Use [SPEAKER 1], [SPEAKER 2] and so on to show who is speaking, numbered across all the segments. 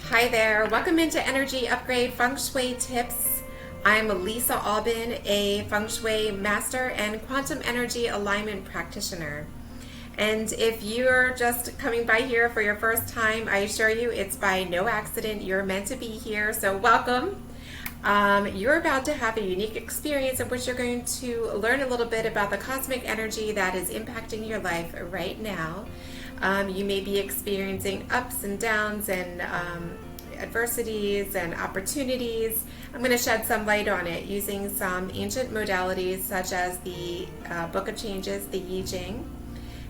[SPEAKER 1] Hi there, welcome into Energy Upgrade Feng Shui Tips. I'm Lisa Albin, a Feng Shui master and quantum energy alignment practitioner. And if you're just coming by here for your first time, I assure you it's by no accident. You're meant to be here, so welcome. You're about to have a unique experience in which you're going to learn a little bit about the cosmic energy that is impacting your life right now. You may be experiencing ups and downs and adversities and opportunities. I'm going to shed some light on it using some ancient modalities such as the Book of Changes, the I Ching.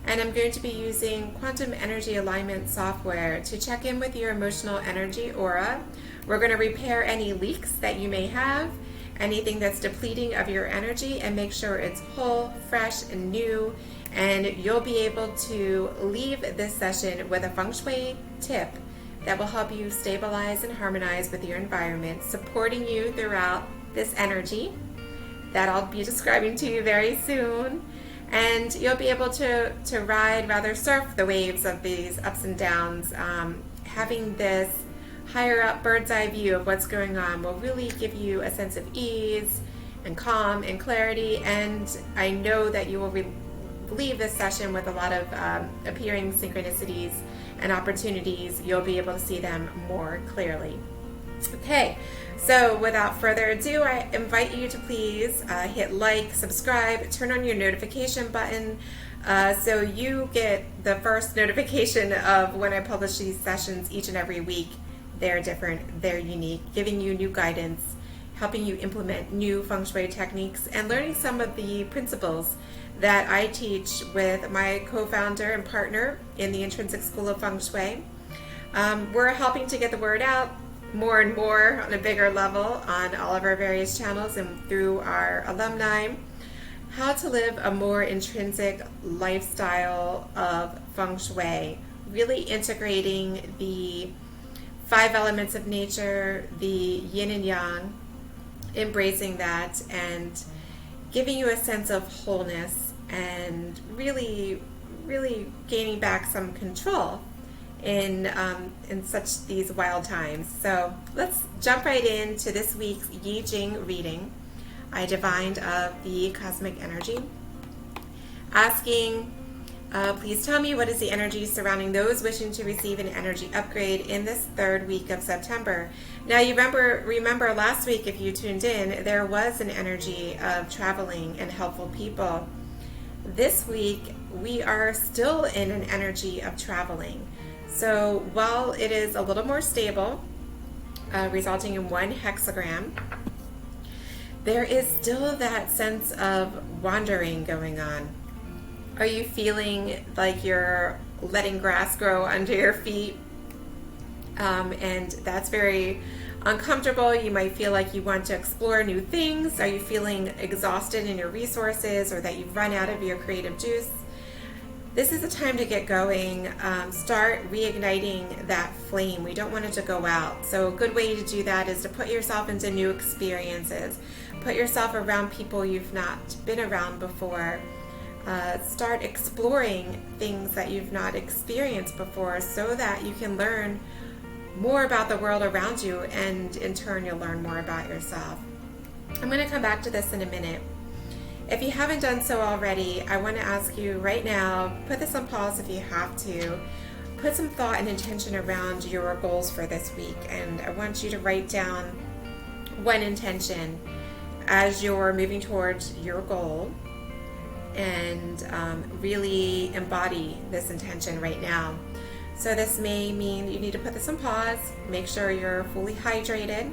[SPEAKER 1] And I'm going to be using quantum energy alignment software to check in with your emotional energy aura. We're going to repair any leaks that you may have, anything that's depleting of your energy, and make sure it's whole, fresh, and new. And you'll be able to leave this session with a Feng Shui tip that will help you stabilize and harmonize with your environment, supporting you throughout this energy that I'll be describing to you very soon. And you'll be able to ride, rather surf the waves of these ups and downs. Having this higher up bird's eye view of what's going on will really give you a sense of ease and calm and clarity. And I know that you will leave this session with a lot of appearing synchronicities and opportunities. You'll be able to see them more clearly. Okay, so without further ado, I invite you to please hit like, subscribe, turn on your notification button so you get the first notification of when I publish these sessions each and every week. They're different, they're unique, giving you new guidance, helping you implement new Feng Shui techniques, and learning some of the principles that I teach with my co-founder and partner in the Intrinsic School of Feng Shui. We're helping to get the word out more and more on a bigger level on all of our various channels and through our alumni, how to live a more intrinsic lifestyle of Feng Shui, really integrating the 5 elements of nature, the yin and yang, embracing that and giving you a sense of wholeness and really gaining back some control in such these wild times. So let's jump right into this week's I Ching reading. I divined of the cosmic energy, asking, please tell me, what is the energy surrounding those wishing to receive an energy upgrade in this 3rd week of September? Now, you remember last week, if you tuned in, there was an energy of traveling and helpful people. This week, we are still in an energy of traveling. So while it is a little more stable, resulting in 1 hexagram, there is still that sense of wandering going on. Are you feeling like you're letting grass grow under your feet? And that's very uncomfortable. You might feel like you want to explore new things. Are you feeling exhausted in your resources, or that you've run out of your creative juice? This is a time to get going. Start reigniting that flame. We don't want it to go out. So a good way to do that is to put yourself into new experiences. Put yourself around people you've not been around before. Start exploring things that you've not experienced before so that you can learn more about the world around you, and in turn you'll learn more about yourself. I'm going to come back to this in a minute. If you haven't done so already, I want to ask you right now, put this on pause if you have to. Put some thought and intention around your goals for this week, and I want you to write down 1 intention as you're moving towards your goal, and really embody this intention right now. So this may mean you need to put this on pause, make sure you're fully hydrated.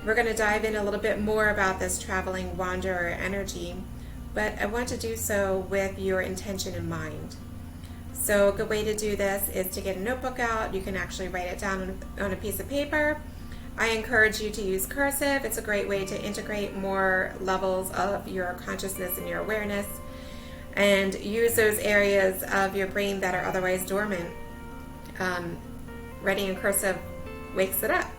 [SPEAKER 1] We're going to dive in a little bit more about this traveling wanderer energy, but I want to do so with your intention in mind. So a good way to do this is to get a notebook out. You can actually write it down on a piece of paper. I encourage you to use cursive. It's a great way to integrate more levels of your consciousness and your awareness, and use those areas of your brain that are otherwise dormant. Writing in cursive wakes it up.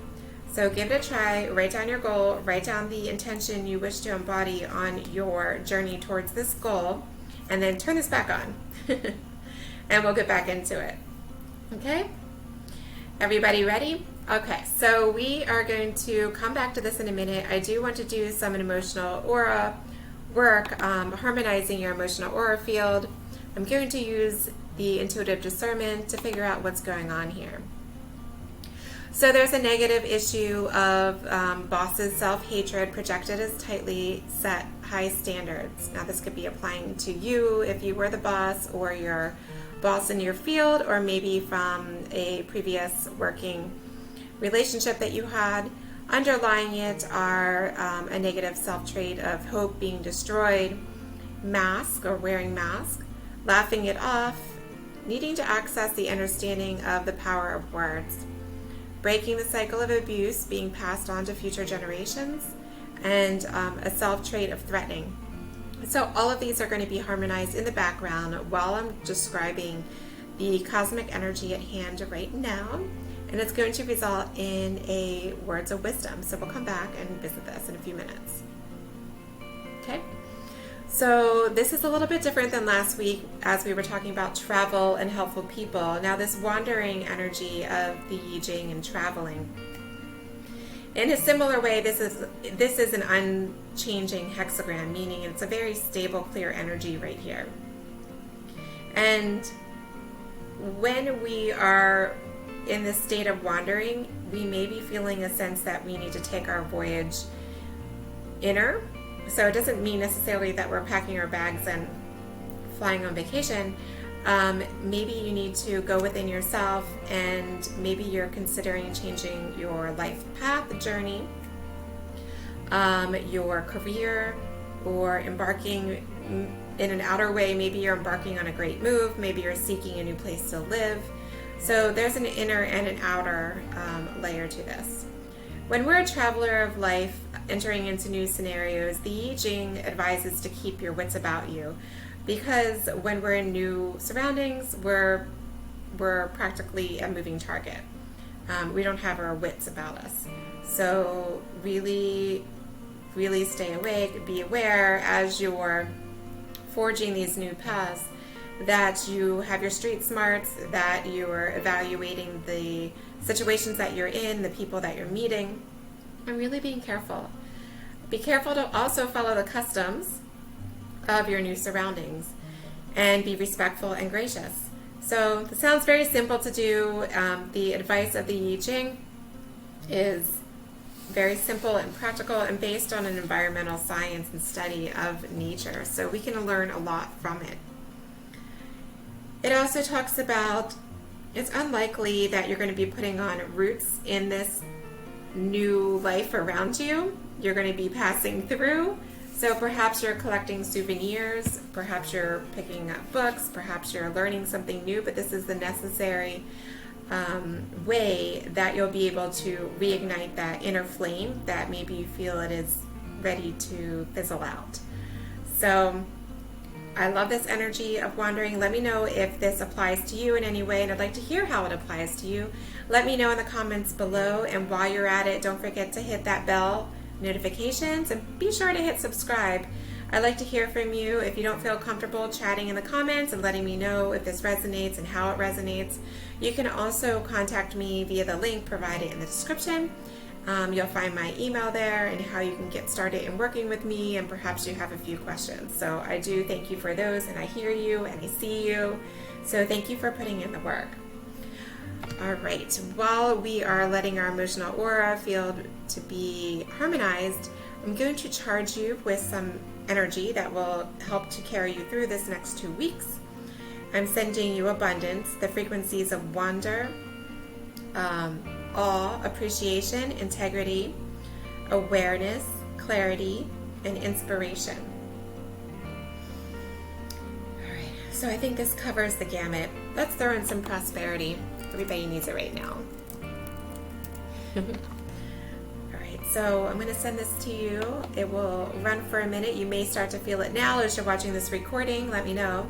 [SPEAKER 1] So give it a try, write down your goal, write down the intention you wish to embody on your journey towards this goal, and then turn this back on. And we'll get back into it. Okay? Everybody ready? Okay, so we are going to come back to this in a minute. I do want to do some emotional aura work, harmonizing your emotional aura field. I'm going to use the intuitive discernment to figure out what's going on here. So there's a negative issue of bosses' self-hatred projected as tightly set high standards. Now this could be applying to you if you were the boss, or your boss in your field, or maybe from a previous working relationship that you had. Underlying it are a negative self-trait of hope being destroyed, mask or wearing mask, laughing it off, needing to access the understanding of the power of words, breaking the cycle of abuse being passed on to future generations, and a self-trait of threatening. So all of these are going to be harmonized in the background while I'm describing the cosmic energy at hand right now, and it's going to result in a words of wisdom. So we'll come back and visit this in a few minutes. Okay. So this is a little bit different than last week as we were talking about travel and helpful people. Now this wandering energy of the I Ching and traveling. In a similar way, this is an unchanging hexagram, meaning it's a very stable, clear energy right here. And when we are in this state of wandering, we may be feeling a sense that we need to take our voyage inner. So it doesn't mean necessarily that we're packing our bags and flying on vacation. Maybe you need to go within yourself, and maybe you're considering changing your life path, journey, your career, or embarking in an outer way. Maybe you're embarking on a great move. Maybe you're seeking a new place to live. So there's an inner and an outer layer to this. When we're a traveler of life, entering into new scenarios, the I Ching advises to keep your wits about you, because when we're in new surroundings, we're practically a moving target. We don't have our wits about us. So really, really stay awake, be aware as you're forging these new paths, that you have your street smarts, that you're evaluating the situations that you're in, the people that you're meeting, and really being careful. Be careful to also follow the customs of your new surroundings and be respectful and gracious. So this sounds very simple to do. The advice of the I Ching is very simple and practical and based on an environmental science and study of nature. So we can learn a lot from it. It also talks about it's unlikely that you're going to be putting on roots in this new life around you. You're going to be passing through. So perhaps you're collecting souvenirs, perhaps you're picking up books, perhaps you're learning something new, but this is the necessary way that you'll be able to reignite that inner flame that maybe you feel it is ready to fizzle out. So I love this energy of wandering. Let me know if this applies to you in any way, and I'd like to hear how it applies to you. Let me know in the comments below, and while you're at it, don't forget to hit that bell notifications and be sure to hit subscribe. I'd like to hear from you. If you don't feel comfortable chatting in the comments and letting me know if this resonates and how it resonates, you can also contact me via the link provided in the description. You'll find my email there and how you can get started in working with me, and perhaps you have a few questions. So I do thank you for those, and I hear you and I see you. So thank you for putting in the work. All right, while we are letting our emotional aura field to be harmonized, I'm going to charge you with some energy that will help to carry you through this next 2 weeks. I'm sending you abundance, the frequencies of wonder, awe, appreciation, integrity, awareness, clarity, and inspiration. All right, so I think this covers the gamut. Let's throw in some prosperity. Everybody needs it right now. All right, so I'm going to send this to you. It will run for a minute. You may start to feel it now as you're watching this recording. Let me know.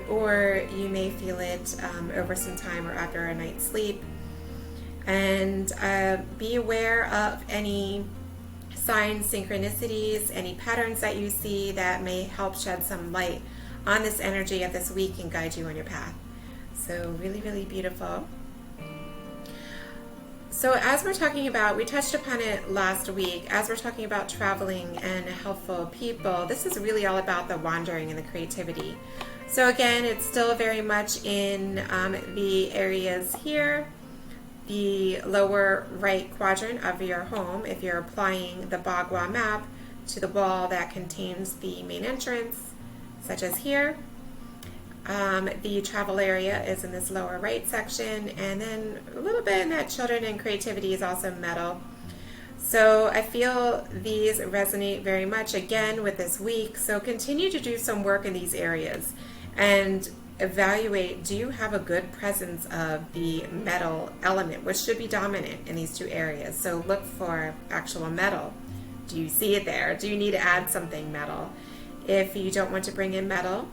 [SPEAKER 1] Or you may feel it over some time or after a night's sleep. And be aware of any signs, synchronicities, any patterns that you see that may help shed some light on this energy of this week and guide you on your path. So really, really beautiful. So as we're talking about, we touched upon it last week, as we're talking about traveling and helpful people, this is really all about the wandering and the creativity. So again, it's still very much in the areas here, the lower right quadrant of your home, if you're applying the Bagua map to the wall that contains the main entrance, such as here. The travel area is in this lower right section, and then a little bit in that children and creativity is also metal. So I feel these resonate very much again with this week. So continue to do some work in these areas and evaluate, do you have a good presence of the metal element, which should be dominant in these two areas. So look for actual metal. Do you see it there? Do you need to add something metal? If you don't want to bring in metal,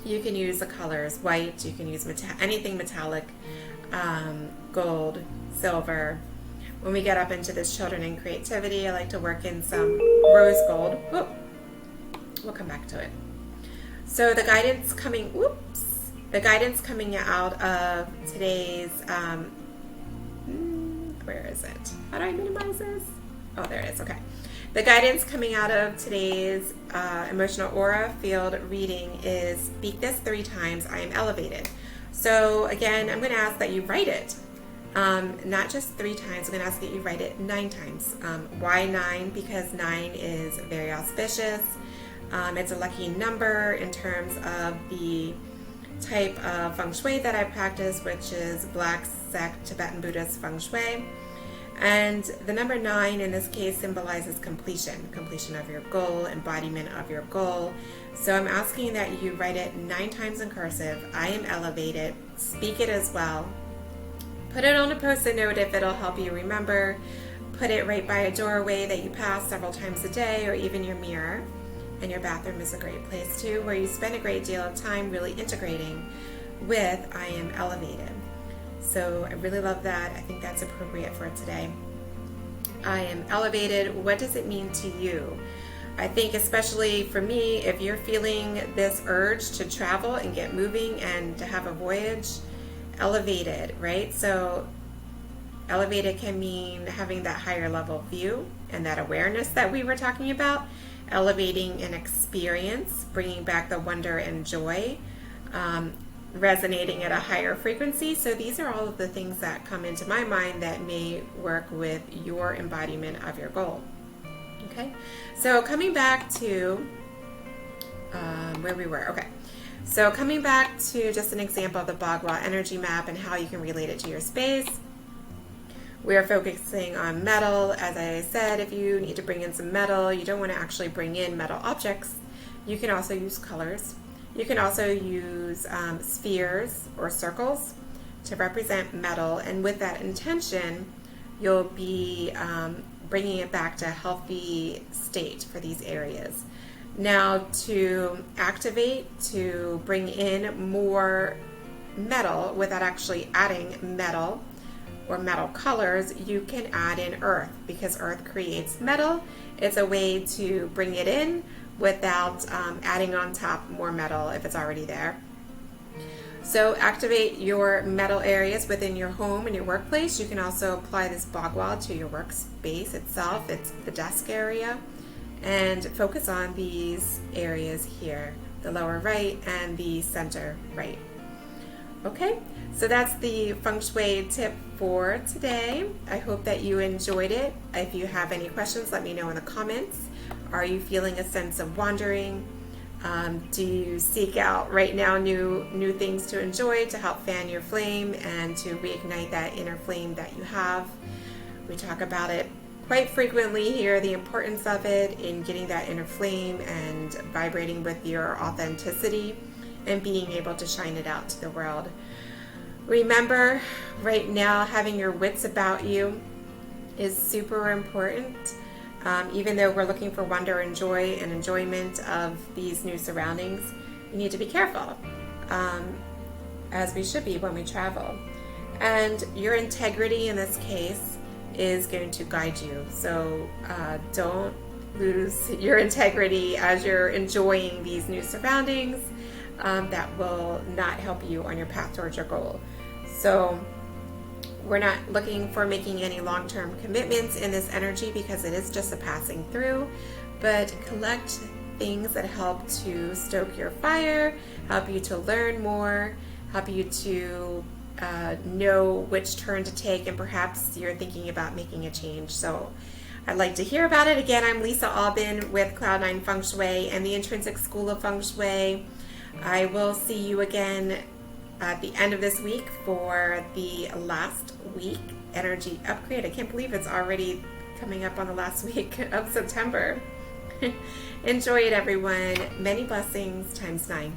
[SPEAKER 1] you can use the colors white, you can use anything metallic, gold, silver. When we get up into this children and creativity, I like to work in some rose gold. Whoop. We'll come back to it. So the guidance coming out of today's, where is it? How do I minimize this? Oh, there it is, okay. The guidance coming out of today's emotional aura field reading is speak this 3 times, I am elevated. So again, I'm going to ask that you write it. Not just 3 times, I'm going to ask that you write it 9 times. Why 9? Because 9 is very auspicious. It's a lucky number in terms of the type of Feng Shui that I practice, which is Black Sect Tibetan Buddhist Feng Shui. And the number 9 in this case symbolizes completion of your goal, embodiment of your goal. So I'm asking that you write it 9 times in cursive. I am elevated. Speak it as well. Put it on a post-it note if it'll help you remember. Put it right by a doorway that you pass several times a day, or even your mirror. And your bathroom is a great place too, where you spend a great deal of time really integrating with I am elevated. So I really love that. I think that's appropriate for today. I am elevated. What does it mean to you? I think especially for me, if you're feeling this urge to travel and get moving and to have a voyage, elevated, right? So elevated can mean having that higher level view and that awareness that we were talking about, elevating an experience, bringing back the wonder and joy, resonating at a higher frequency. So these are all of the things that come into my mind that may work with your embodiment of your goal. Okay, so coming back to where we were. Okay, so coming back to just an example of the Bagua energy map and how you can relate it to your space. We are focusing on metal. As I said, if you need to bring in some metal, you don't want to actually bring in metal objects. You can also use colors. You can also use spheres or circles to represent metal, and with that intention, you'll be bringing it back to a healthy state for these areas. Now, to activate, to bring in more metal without actually adding metal or metal colors, you can add in earth, because earth creates metal. It's a way to bring it in without adding on top more metal if it's already there. So activate your metal areas within your home and your workplace. You can also apply this Bagua to your workspace itself. It's the desk area, and focus on these areas here, the lower right and the center right. Okay, so that's the Feng Shui tip for today. I hope that you enjoyed it. If you have any questions, let me know in the comments. Are you feeling a sense of wandering? Do you seek out right now new things to enjoy to help fan your flame and to reignite that inner flame that you have? We talk about it quite frequently here, the importance of it in getting that inner flame and vibrating with your authenticity and being able to shine it out to the world. Remember, right now, having your wits about you is super important. Even though we're looking for wonder and joy and enjoyment of these new surroundings, you need to be careful, as we should be when we travel. And your integrity in this case is going to guide you. So don't lose your integrity as you're enjoying these new surroundings. That will not help you on your path towards your goal. So We're not looking for making any long-term commitments in this energy because it is just a passing through, but collect things that help to stoke your fire, help you to learn more, help you to know which turn to take, and perhaps you're thinking about making a change. So I'd like to hear about it. Again, I'm Lisa Albin with Cloud9 Feng Shui and the Intrinsic School of Feng Shui. I will see you again at the end of this week for the last week energy upgrade. I can't believe it's already coming up on the last week of September. Enjoy it, everyone. Many blessings times 9.